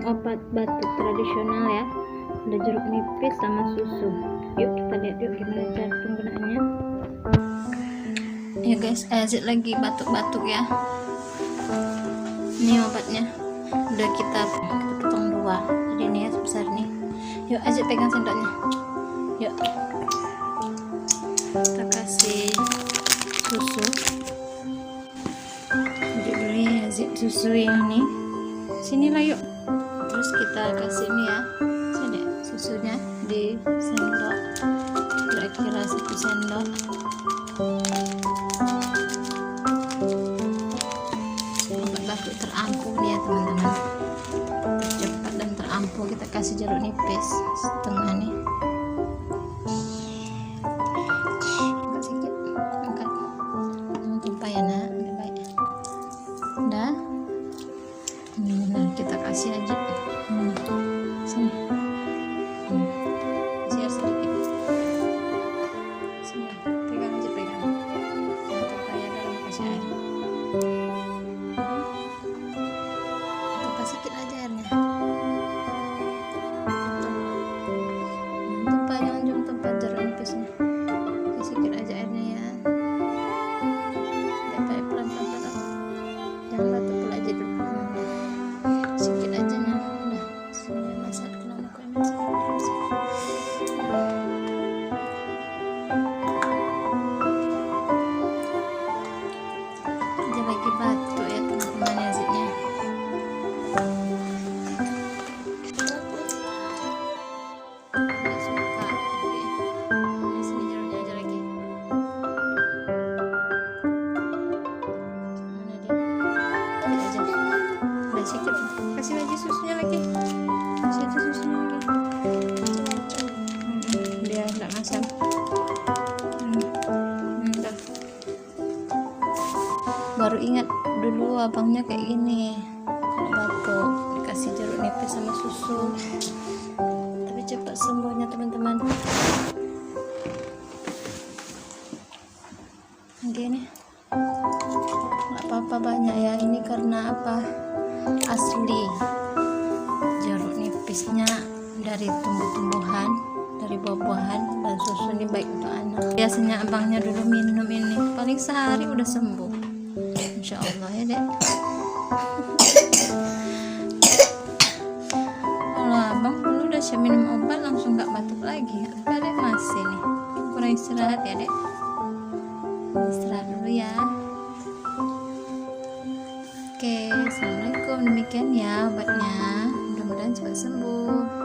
obat batuk tradisional ya. Ada jeruk nipis sama susu. Yuk kita lihat yuk gimana cara penggunaannya. Ya guys, Azit lagi batuk-batuk ya. Ini obatnya udah kita potong dua, jadi ini ya sebesar nih. Yuk Azit pegang sendoknya. Yuk kita kasih susu. Jadi beli Azit susu yang ini. Sini lah yuk. Terus kita kasih ini ya. Sini susunya di sendok. Kira-kira 1 sendok. Obat batuk terampuh nih ya teman-teman. Tercepat dan terampuh. Kita kasih jeruk nipis setengah nih. Angkat sedikit. Angkat. Jangan tumpah ya nak. Baik. Udah. Nah, kita kasih aja. Sini. Kasih air sedikit. Sini. Pegang aja, pegang. Jangan tumpah ya dalam kasih air. Tumpah sedikit aja airnya. Tumpah, jangan tumpah jeruk nipisnya. Kasih sedikit aja airnya ya. Baik, pelan-pelan. Jangan batuk pula aja dulu. Sedikit aja nah. Udah. Sudah masak lama kok masak. Dia lagi batuk ya teman-teman Azitnya. Nggak suka jadi ini sini jeruknya aja lagi. Mana dia? Sedikit aja. Udah sedikit. Kasih lagi susunya lagi. Kasih aja susunya lagi. Dia enggak masam. Udah. Baru ingat dulu abangnya kayak gini. Kalau batuk kasih jeruk nipis sama susu. Tapi cepat sembuhnya teman-teman. Gini. Nggak apa-apa banyak ya. Ini karena apa? Asli jeruk nipisnya dari tumbuh-tumbuhan, dari buah-buahan, dan susu ini baik untuk anak. Biasanya abangnya dulu minum ini paling sehari udah sembuh, insya Allah ya dek. Kalau abang dulu udah siap minum obat langsung nggak batuk lagi, tapi dek masih nih kurang istirahat ya dek. Istirahat dulu ya. Oke, assalamualaikum. Demikian ya obatnya. Mudah-mudahan cepat sembuh.